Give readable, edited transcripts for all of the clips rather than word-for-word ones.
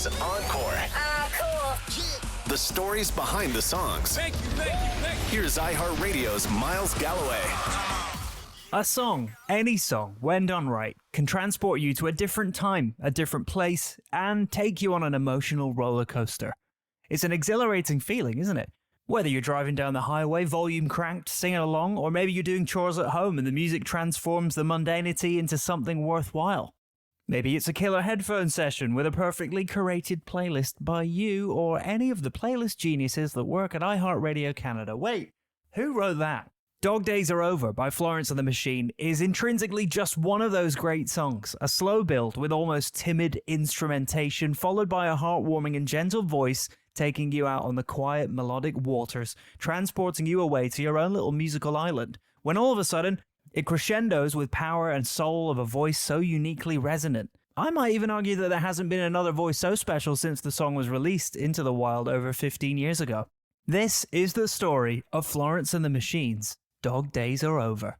is Encore. Cool. The stories behind the songs. Thank you. Here's iHeartRadio's Miles Galloway. A song, any song, when done right, can transport you to a different time, a different place, and take you on an emotional roller coaster. It's an exhilarating feeling, isn't it? Whether you're driving down the highway, volume cranked, singing along, or maybe you're doing chores at home and the music transforms the mundanity into something worthwhile. Maybe it's a killer headphone session with a perfectly curated playlist by you or any of the playlist geniuses that work at iHeartRadio Canada. Wait, who wrote that? Dog Days Are Over by Florence the Machine is intrinsically just one of those great songs, a slow build with almost timid instrumentation followed by a heartwarming and gentle voice taking you out on the quiet melodic waters, transporting you away to your own little musical island, when all of a sudden, it crescendos with power and soul of a voice so uniquely resonant. I might even argue that there hasn't been another voice so special since the song was released into the wild over 15 years ago. This is the story of Florence and the Machine's Dog Days Are Over.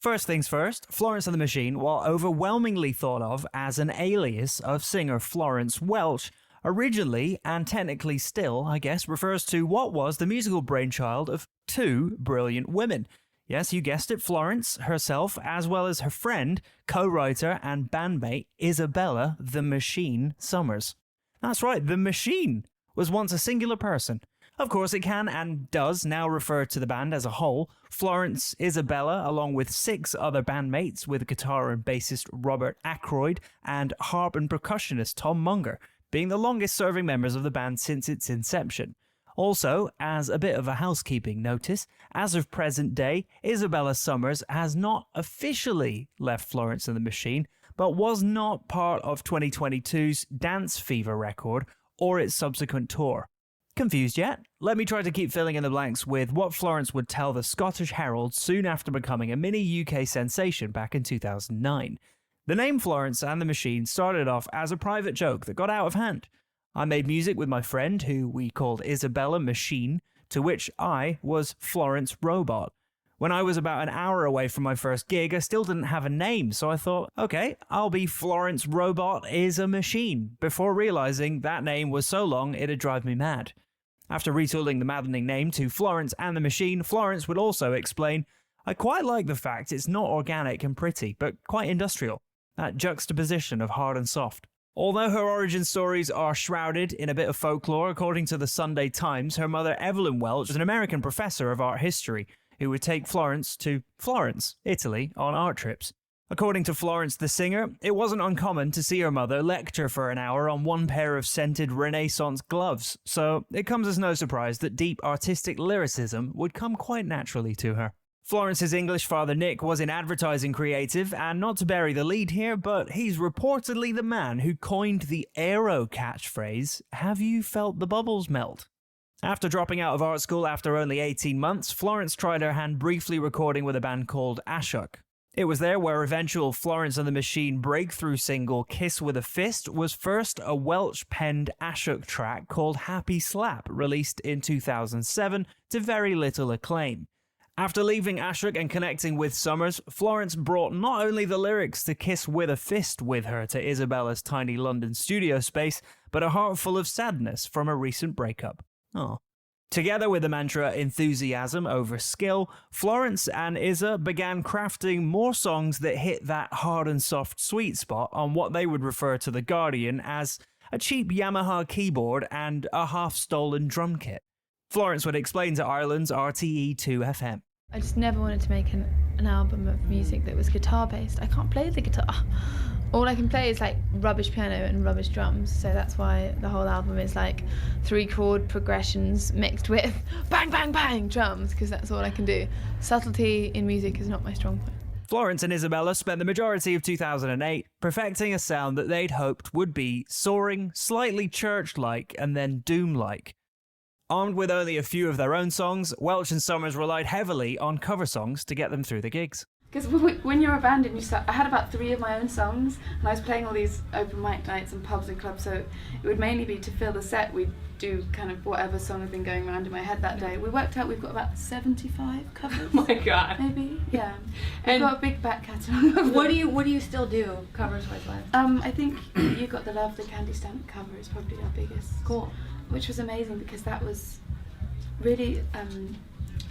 First things first, Florence and the Machine, while overwhelmingly thought of as an alias of singer Florence Welch, originally, and technically still, I guess, refers to what was the musical brainchild of two brilliant women. Yes, you guessed it, Florence herself, as well as her friend, co-writer and bandmate Isabella the Machine Summers. That's right, the Machine was once a singular person. Of course, it can and does now refer to the band as a whole. Florence, Isabella, along with 6 other bandmates with guitar and bassist Robert Ackroyd and harp and percussionist Tom Munger, being the longest-serving members of the band since its inception. Also, as a bit of a housekeeping notice, as of present day, Isabella Summers has not officially left Florence and the Machine, but was not part of 2022's Dance Fever record or its subsequent tour. Confused yet? Let me try to keep filling in the blanks with what Florence would tell the Scottish Herald soon after becoming a mini UK sensation back in 2009. The name Florence and the Machine started off as a private joke that got out of hand. I made music with my friend, who we called Isabella Machine, to which I was Florence Robot. When I was about an hour away from my first gig, I still didn't have a name, so I thought, okay, I'll be Florence Robot is a Machine, before realizing that name was so long it'd drive me mad. After retooling the maddening name to Florence and the Machine, Florence would also explain, I quite like the fact it's not organic and pretty, but quite industrial. That juxtaposition of hard and soft. Although her origin stories are shrouded in a bit of folklore, according to the Sunday Times, her mother Evelyn Welch was an American professor of art history who would take Florence to Florence, Italy, on art trips. According to Florence the singer, it wasn't uncommon to see her mother lecture for an hour on one pair of scented Renaissance gloves, so it comes as no surprise that deep artistic lyricism would come quite naturally to her. Florence's English father Nick was in advertising creative, and not to bury the lead here, but he's reportedly the man who coined the aero catchphrase, "Have you felt the bubbles melt?" After dropping out of art school after only 18 months, Florence tried her hand briefly recording with a band called Ashok. It was there where eventual Florence and the Machine breakthrough single Kiss with a Fist was first a Welch-penned Ashok track called Happy Slap, released in 2007 to very little acclaim. After leaving Ashok and connecting with Summers, Florence brought not only the lyrics to Kiss with a Fist with her to Isabella's tiny London studio space, but a heart full of sadness from a recent breakup. Oh. Together with the mantra enthusiasm over skill, Florence and Isa began crafting more songs that hit that hard and soft sweet spot on what they would refer to The Guardian as a cheap Yamaha keyboard and a half-stolen drum kit. Florence would explain to Ireland's RTE2 FM. I just never wanted to make an album of music that was guitar-based. I can't play the guitar. All I can play is like rubbish piano and rubbish drums, so that's why the whole album is like 3-chord progressions mixed with bang, bang, bang drums, because that's all I can do. Subtlety in music is not my strong point. Florence and Isabella spent the majority of 2008 perfecting a sound that they'd hoped would be soaring, slightly church-like, and then doom-like. Armed with only a few of their own songs, Welch and Summers relied heavily on cover songs to get them through the gigs. Because when you're a band and you start, I had about 3 of my own songs, and I was playing all these open mic nights and pubs and clubs, so it would mainly be to fill the set. We'd do kind of whatever song had been going around in my head that day. We worked out we've got about 75 covers. Oh my god. Maybe, yeah. We've And got a big back catalogue. what do you still do covers wise live? I think You Got the Love, the Candy Stamp cover is probably our biggest. Cool. Which was amazing because that was really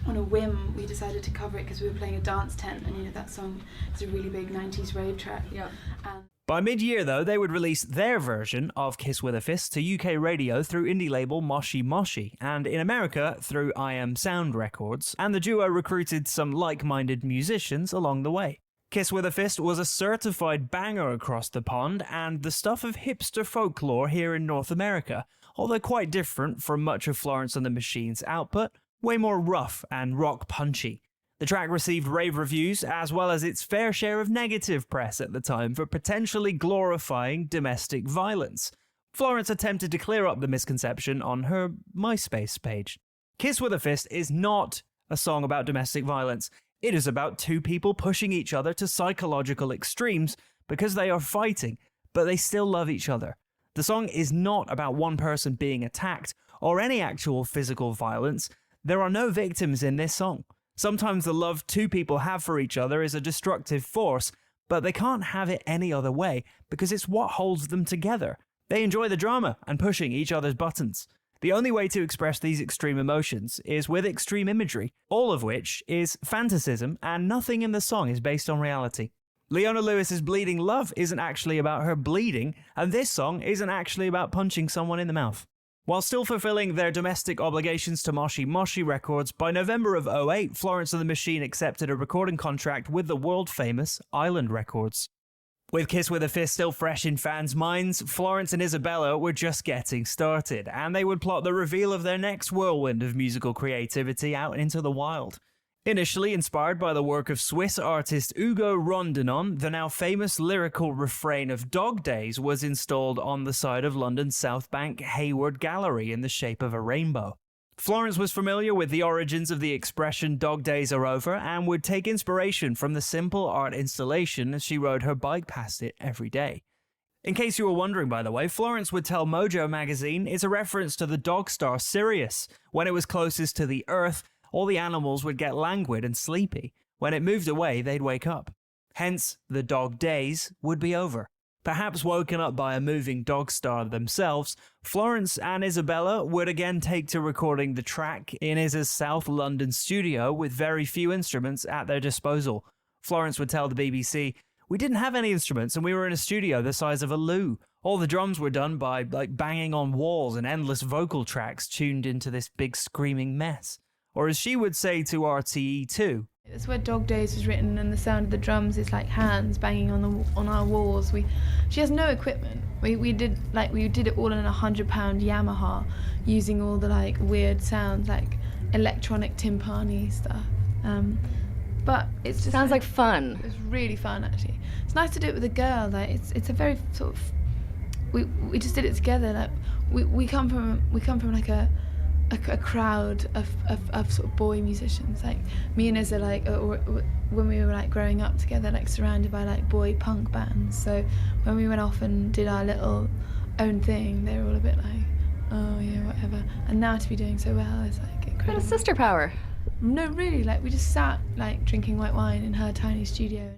on a whim. We decided to cover it because we were playing a dance tent, and you know that song is a really big 90s rave track. Yeah. By mid-year, though, they would release their version of Kiss with a Fist to UK radio through indie label Moshi Moshi, and in America through I Am Sound Records, and the duo recruited some like-minded musicians along the way. Kiss with a Fist was a certified banger across the pond, and the stuff of hipster folklore here in North America, although quite different from much of Florence and the Machine's output, way more rough and rock punchy. The track received rave reviews, as well as its fair share of negative press at the time for potentially glorifying domestic violence. Florence attempted to clear up the misconception on her MySpace page. Kiss with a Fist is not a song about domestic violence. It is about 2 people pushing each other to psychological extremes because they are fighting, but they still love each other. The song is not about one person being attacked or any actual physical violence. There are no victims in this song. Sometimes the love 2 people have for each other is a destructive force, but they can't have it any other way because it's what holds them together. They enjoy the drama and pushing each other's buttons. The only way to express these extreme emotions is with extreme imagery, all of which is fantasism, and nothing in the song is based on reality. Leona Lewis's Bleeding Love isn't actually about her bleeding, and this song isn't actually about punching someone in the mouth. While still fulfilling their domestic obligations to Moshi Moshi Records, by November of 2008, Florence and the Machine accepted a recording contract with the world-famous Island Records. With Kiss with a Fist still fresh in fans' minds, Florence and Isabella were just getting started, and they would plot the reveal of their next whirlwind of musical creativity out into the wild. Initially inspired by the work of Swiss artist Ugo Rondinone, the now famous lyrical refrain of Dog Days was installed on the side of London's South Bank Hayward Gallery in the shape of a rainbow. Florence was familiar with the origins of the expression Dog Days Are Over and would take inspiration from the simple art installation as she rode her bike past it every day. In case you were wondering, by the way, Florence would tell Mojo magazine it's a reference to the dog star Sirius. When it was closest to the Earth, all the animals would get languid and sleepy. When it moved away, they'd wake up. Hence, the dog days would be over. Perhaps woken up by a moving dog star themselves, Florence and Isabella would again take to recording the track in Isa's South London studio with very few instruments at their disposal. Florence would tell the BBC, "We didn't have any instruments and we were in a studio the size of a loo. All the drums were done by banging on walls and endless vocal tracks tuned into this big screaming mess." Or as she would say to RTE2, That's where Dog Days was written, and the sound of the drums is like hands banging on our walls. She has no equipment. We did it all in a £100 Yamaha, using all the weird sounds like electronic timpani stuff. But it's just sounds like fun. It's really fun actually. It's nice to do it with a girl. It's a very sort of we just did it together. We come from like a crowd of sort of boy musicians. Like me and Izza, when we were growing up together, surrounded by boy punk bands. So when we went off and did our little own thing, they were all a bit like, oh yeah, whatever. And now to be doing so well is incredible. What a sister power. No, really, we just sat drinking white wine in her tiny studio.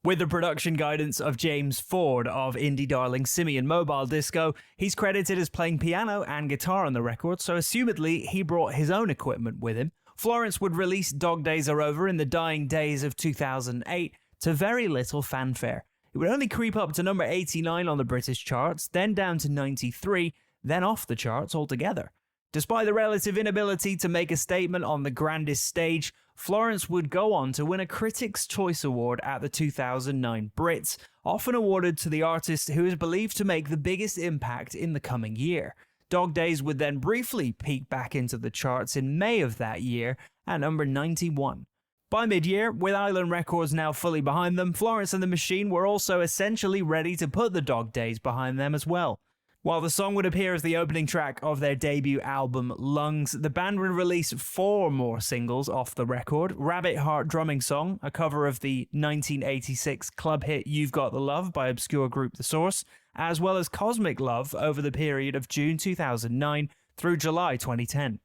With the production guidance of James Ford of indie darling Simian Mobile Disco, he's credited as playing piano and guitar on the record, so assumedly he brought his own equipment with him. Florence would release Dog Days Are Over in the dying days of 2008 to very little fanfare. It would only creep up to number 89 on the British charts, then down to 93, then off the charts altogether. Despite the relative inability to make a statement on the grandest stage, Florence would go on to win a Critics' Choice Award at the 2009 Brits, often awarded to the artist who is believed to make the biggest impact in the coming year. Dog Days would then briefly peek back into the charts in May of that year at number 91. By mid-year, with Island Records now fully behind them, Florence and the Machine were also essentially ready to put the Dog Days behind them as well. While the song would appear as the opening track of their debut album, Lungs, the band would release 4 more singles off the record. Rabbit Heart Drumming Song, a cover of the 1986 club hit You've Got the Love by obscure group The Source, as well as Cosmic Love over the period of June 2009 through July 2010.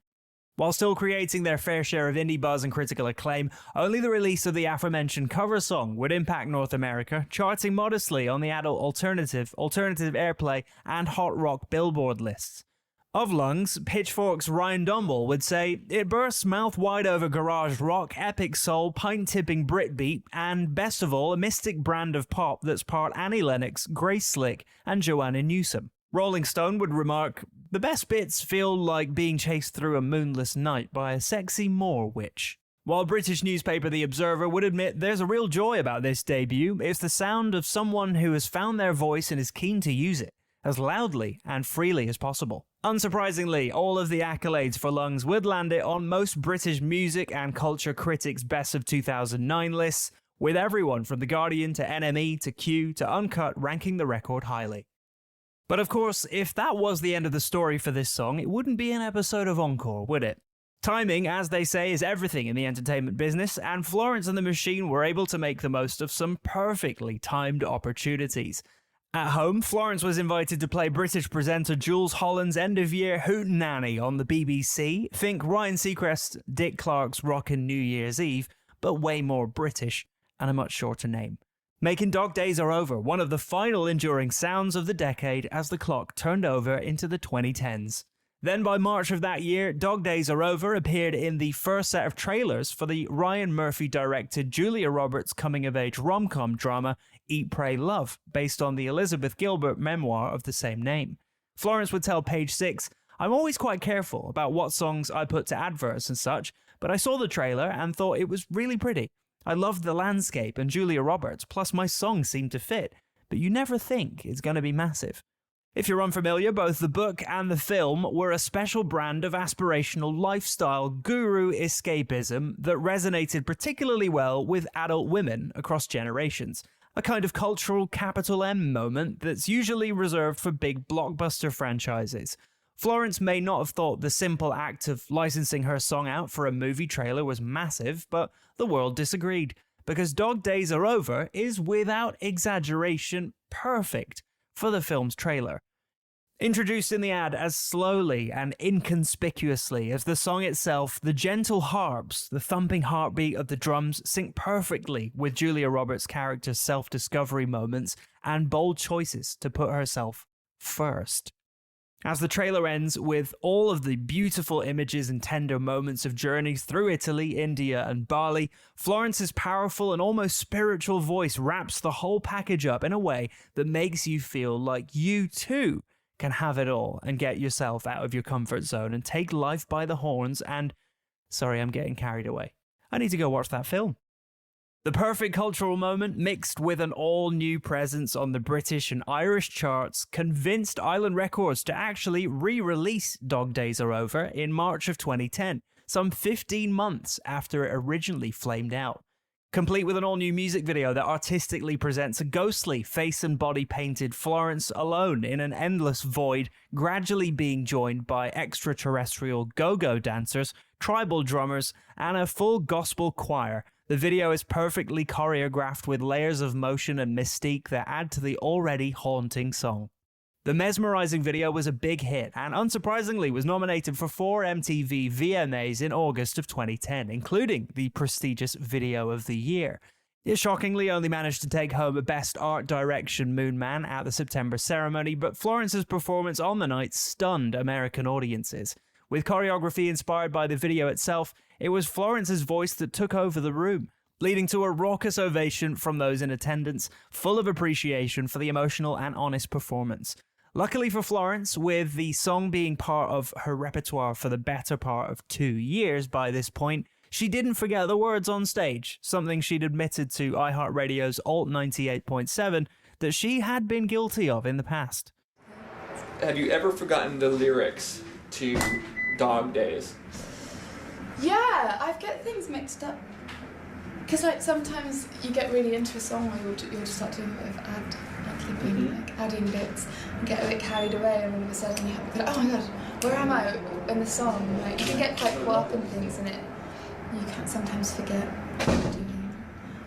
While still creating their fair share of indie buzz and critical acclaim, only the release of the aforementioned cover song would impact North America, charting modestly on the adult alternative airplay, and hot rock Billboard lists. Of Lungs, Pitchfork's Ryan Dumble would say, "It bursts mouth wide over garage rock, epic soul, pint-tipping Britbeat, and, best of all, a mystic brand of pop that's part Annie Lennox, Grace Slick, and Joanna Newsom." Rolling Stone would remark, "The best bits feel like being chased through a moonless night by a sexy moor witch." While British newspaper The Observer would admit there's a real joy about this debut, it's the sound of someone who has found their voice and is keen to use it, as loudly and freely as possible. Unsurprisingly, all of the accolades for Lungs would land it on most British music and culture critics' Best of 2009 lists, with everyone from The Guardian to NME to Q to Uncut ranking the record highly. But of course, if that was the end of the story for this song, it wouldn't be an episode of Encore, would it? Timing, as they say, is everything in the entertainment business, and Florence and the Machine were able to make the most of some perfectly timed opportunities. At home, Florence was invited to play British presenter Jules Holland's end-of-year hootenanny on the BBC. Think Ryan Seacrest, Dick Clark's Rockin' New Year's Eve, but way more British, and a much shorter name. Making Dog Days Are Over one of the final enduring sounds of the decade as the clock turned over into the 2010s. Then by March of that year, Dog Days Are Over appeared in the first set of trailers for the Ryan Murphy-directed Julia Roberts coming-of-age rom-com drama Eat, Pray, Love, based on the Elizabeth Gilbert memoir of the same name. Florence would tell Page Six, "I'm always quite careful about what songs I put to adverts and such, but I saw the trailer and thought it was really pretty. I loved the landscape and Julia Roberts, plus my song seemed to fit, but you never think it's going to be massive." If you're unfamiliar, both the book and the film were a special brand of aspirational lifestyle guru escapism that resonated particularly well with adult women across generations. A kind of cultural capital M moment that's usually reserved for big blockbuster franchises. Florence may not have thought the simple act of licensing her song out for a movie trailer was massive, but the world disagreed, because Dog Days Are Over is, without exaggeration, perfect for the film's trailer. Introduced in the ad as slowly and inconspicuously as the song itself, the gentle harps, the thumping heartbeat of the drums sync perfectly with Julia Roberts' character's self-discovery moments and bold choices to put herself first. As the trailer ends with all of the beautiful images and tender moments of journeys through Italy, India, and Bali, Florence's powerful and almost spiritual voice wraps the whole package up in a way that makes you feel like you too can have it all and get yourself out of your comfort zone and take life by the horns and... Sorry, I'm getting carried away. I need to go watch that film. The perfect cultural moment, mixed with an all-new presence on the British and Irish charts, convinced Island Records to actually re-release Dog Days Are Over in March of 2010, some 15 months after it originally flamed out. Complete with an all-new music video that artistically presents a ghostly, face and body painted Florence alone in an endless void, gradually being joined by extraterrestrial go-go dancers, tribal drummers, and a full gospel choir. The video is perfectly choreographed with layers of motion and mystique that add to the already haunting song. The mesmerizing video was a big hit and, unsurprisingly, was nominated for 4 MTV VMAs in August of 2010, including the prestigious Video of the Year. It shockingly only managed to take home a Best Art Direction Moon Man at the September ceremony, but Florence's performance on the night stunned American audiences. With choreography inspired by the video itself, it was Florence's voice that took over the room, leading to a raucous ovation from those in attendance, full of appreciation for the emotional and honest performance. Luckily for Florence, with the song being part of her repertoire for the better part of 2 years by this point, she didn't forget the words on stage, something she'd admitted to iHeartRadio's Alt 98.7 that she had been guilty of in the past. Have you ever forgotten the lyrics to Dog Days? Yeah, I get things mixed up. Because like sometimes you get really into a song where you'll just start doing a bit of add ad-libbing, like adding bits, and get a bit carried away, and all of a sudden you have to be like, oh my god, where am I in the song? Like, you can get quite caught up in things, and you can sometimes forget what you're doing.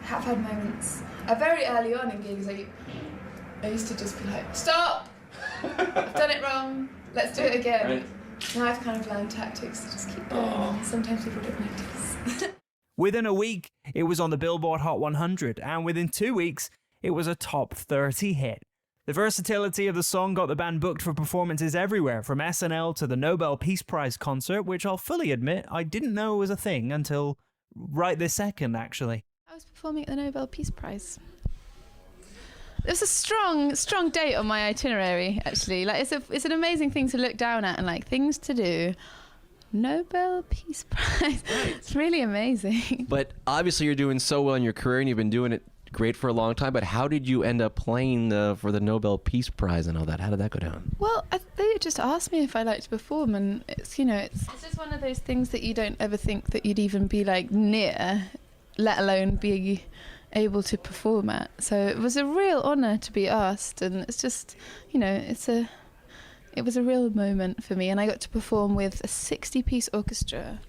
I have had moments, very early on in gigs, I used to just be like, stop! I've done it wrong, let's do it again. Right. Now I've kind of learned tactics to just keep going, and sometimes people don't notice. Within a week, it was on the Billboard Hot 100, and within 2 weeks, it was a top 30 hit. The versatility of the song got the band booked for performances everywhere, from SNL to the Nobel Peace Prize concert, which I'll fully admit I didn't know was a thing until right this second, actually. I was performing at the Nobel Peace Prize. There's a strong date on my itinerary, actually. Like, it's an amazing thing to look down at and like things to do. Nobel Peace Prize. It's really amazing. But obviously you're doing so well in your career and you've been doing it great for a long time, but how did you end up playing for the Nobel Peace Prize and all that? How did that go down? Well, they just asked me if I liked to perform, and it's just one of those things that you don't ever think that you'd even be like near, let alone be able to perform at. So it was a real honour to be asked, and it's just, it was a real moment for me, and I got to perform with a 60-piece orchestra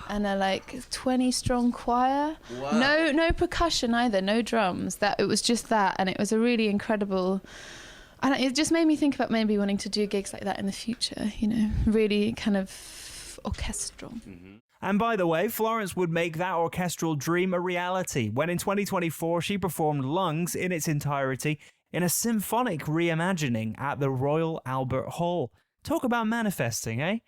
and a 20-strong choir. Wow. No percussion either, no drums. It was just that, and it was a really incredible. And it just made me think about maybe wanting to do gigs like that in the future. Really kind of orchestral. Mm-hmm. And by the way, Florence would make that orchestral dream a reality when in 2024 she performed Lungs in its entirety in a symphonic reimagining at the Royal Albert Hall. Talk about manifesting, eh?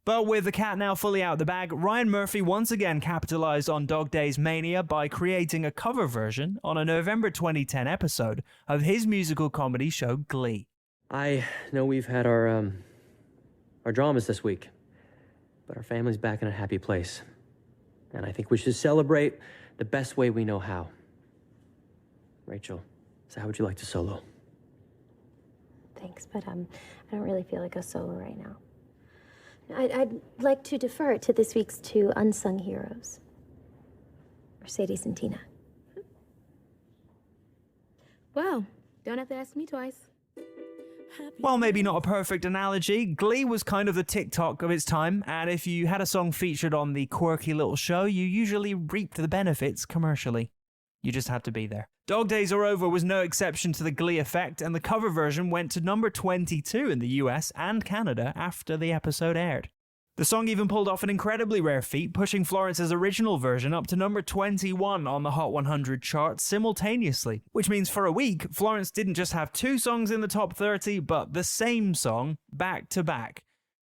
But with the cat now fully out of the bag, Ryan Murphy once again capitalized on Dog Days mania by creating a cover version on a November 2010 episode of his musical comedy show Glee. I know we've had our dramas this week, but our family's back in a happy place. And I think we should celebrate the best way we know how. Rachel, so how would you like to solo? Thanks, but I don't really feel like a solo right now. I'd like to defer it to this week's two unsung heroes, Mercedes and Tina. Well, don't have to ask me twice. While maybe not a perfect analogy, Glee was kind of the TikTok of its time, and if you had a song featured on the quirky little show, you usually reaped the benefits commercially. You just had to be there. Dog Days Are Over was no exception to the Glee effect, and the cover version went to number 22 in the US and Canada after the episode aired. The song even pulled off an incredibly rare feat, pushing Florence's original version up to number 21 on the Hot 100 chart simultaneously, which means for a week, Florence didn't just have two songs in the top 30, but the same song back to back.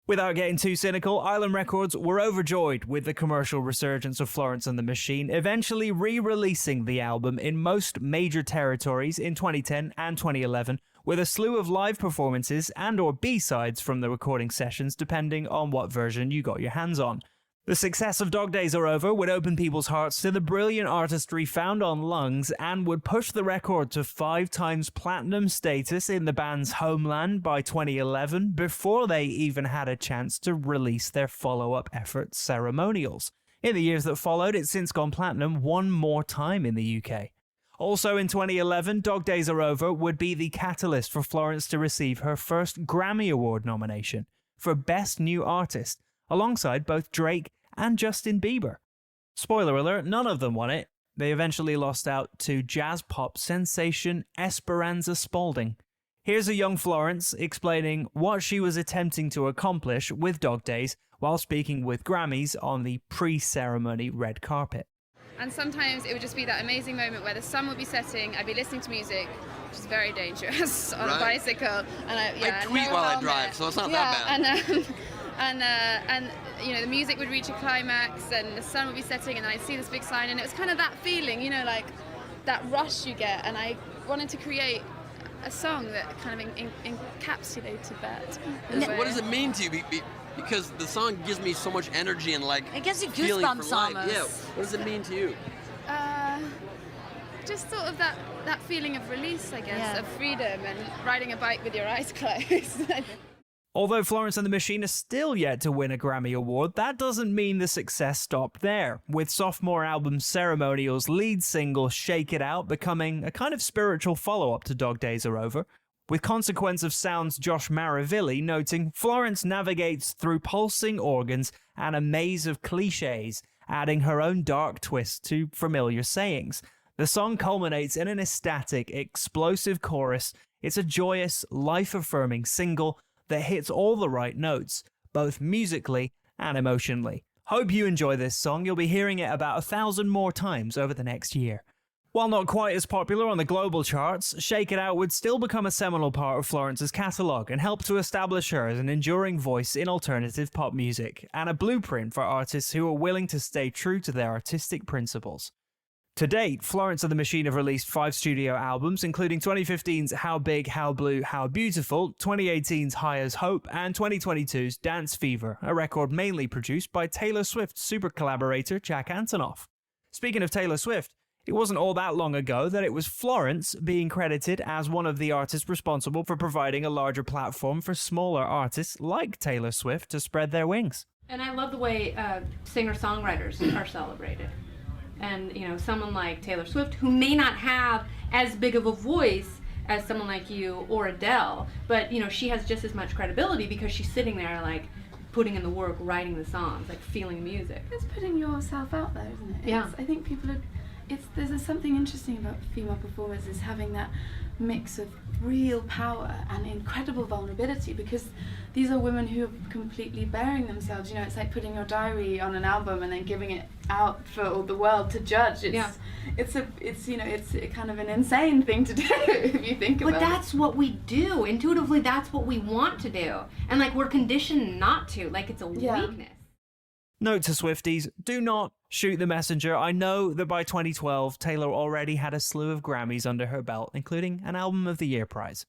Without getting too cynical, Island Records were overjoyed with the commercial resurgence of Florence and the Machine, eventually re-releasing the album in most major territories in 2010 and 2011, with a slew of live performances and/or B-sides from the recording sessions depending on what version you got your hands on. The success of Dog Days Are Over would open people's hearts to the brilliant artistry found on Lungs and would push the record to 5 times platinum status in the band's homeland by 2011 before they even had a chance to release their follow-up effort Ceremonials. In the years that followed, it's since gone platinum one more time in the UK. Also in 2011, Dog Days Are Over would be the catalyst for Florence to receive her first Grammy Award nomination for Best New Artist, alongside both Drake and Justin Bieber. Spoiler alert, none of them won it. They eventually lost out to jazz pop sensation Esperanza Spalding. Here's a young Florence explaining what she was attempting to accomplish with Dog Days while speaking with Grammys on the pre-ceremony red carpet. And sometimes it would just be that amazing moment where the sun would be setting, I'd be listening to music, which is very dangerous on a bicycle. And I tweet while I drive, so it's not that bad. And the music would reach a climax and the sun would be setting and I'd see this big sign, and it was kind of that feeling, like that rush you get, and I wanted to create a song that kind of encapsulated that. What does it mean to you? Because the song gives me so much energy and it gives you feeling for goosebumps life. almost. Yeah. What does it mean to you? Just sort of that feeling of release, I guess, of freedom and riding a bike with your eyes closed. Although Florence and the Machine are still yet to win a Grammy Award, that doesn't mean the success stopped there, with sophomore album Ceremonial's lead single Shake It Out becoming a kind of spiritual follow-up to Dog Days Are Over, with Consequence of Sound's Josh Maravilli noting Florence navigates through pulsing organs and a maze of cliches, adding her own dark twist to familiar sayings. The song culminates in an ecstatic, explosive chorus. It's a joyous, life-affirming single that hits all the right notes, both musically and emotionally. Hope you enjoy this song. You'll be hearing it about 1,000 more times over the next year. While not quite as popular on the global charts, Shake It Out would still become a seminal part of Florence's catalogue and help to establish her as an enduring voice in alternative pop music, and a blueprint for artists who are willing to stay true to their artistic principles. To date, Florence the Machine have released 5 studio albums, including 2015's How Big, How Blue, How Beautiful, 2018's High as Hope, and 2022's Dance Fever, a record mainly produced by Taylor Swift's super collaborator Jack Antonoff. Speaking of Taylor Swift, it wasn't all that long ago that it was Florence being credited as one of the artists responsible for providing a larger platform for smaller artists like Taylor Swift to spread their wings. And I love the way singer-songwriters are celebrated. And, you know, someone like Taylor Swift, who may not have as big of a voice as someone like you or Adele, but, you know, she has just as much credibility because she's sitting there, like, putting in the work, writing the songs, like, feeling the music. It's putting yourself out there, isn't it? Yeah. I think people are... There's something interesting about female performers is having that mix of real power and incredible vulnerability, because these are women who are completely bearing themselves. You know, it's like putting your diary on an album and then giving it out for all the world to judge. It's kind of an insane thing to do if you think about it. But that's what we do. Intuitively, that's what we want to do. And, like, we're conditioned not to. Like, it's a weakness. Note to Swifties, do not shoot the messenger. I know that by 2012, Taylor already had a slew of Grammys under her belt, including an Album of the Year prize.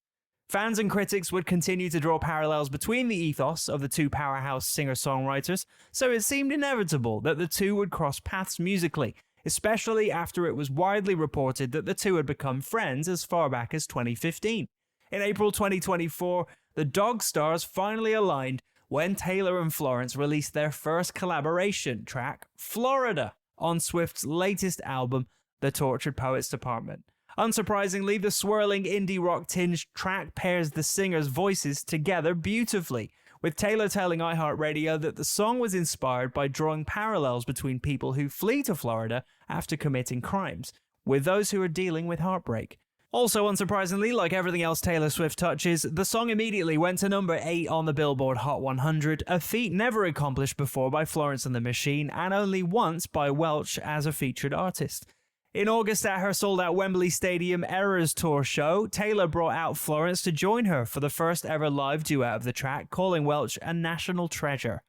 Fans and critics would continue to draw parallels between the ethos of the two powerhouse singer-songwriters, so it seemed inevitable that the two would cross paths musically, especially after it was widely reported that the two had become friends as far back as 2015. In April 2024, the Dog Stars finally aligned when Taylor and Florence released their first collaboration track, Florida, on Swift's latest album, The Tortured Poets Department. Unsurprisingly, the swirling indie rock tinged track pairs the singers' voices together beautifully, with Taylor telling iHeartRadio that the song was inspired by drawing parallels between people who flee to Florida after committing crimes, with those who are dealing with heartbreak. Also, unsurprisingly, like everything else Taylor Swift touches, the song immediately went to number 8 on the Billboard Hot 100, a feat never accomplished before by Florence and the Machine, and only once by Welch as a featured artist. In August at her sold-out Wembley Stadium Eras Tour show, Taylor brought out Florence to join her for the first ever live duet of the track, calling Welch a national treasure.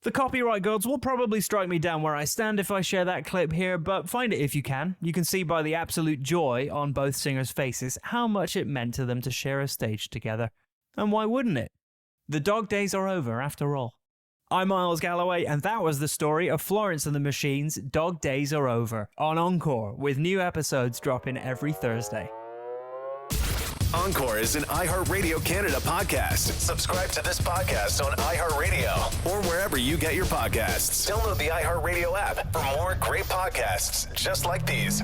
The copyright gods will probably strike me down where I stand if I share that clip here, but find it if you can. You can see by the absolute joy on both singers' faces how much it meant to them to share a stage together. And why wouldn't it? The dog days are over after all. I'm Miles Galloway, and that was the story of Florence and the Machine's Dog Days Are Over on Encore, with new episodes dropping every Thursday. Encore is an iHeartRadio Canada podcast. Subscribe to this podcast on iHeartRadio or wherever you get your podcasts. Download the iHeartRadio app for more great podcasts just like these.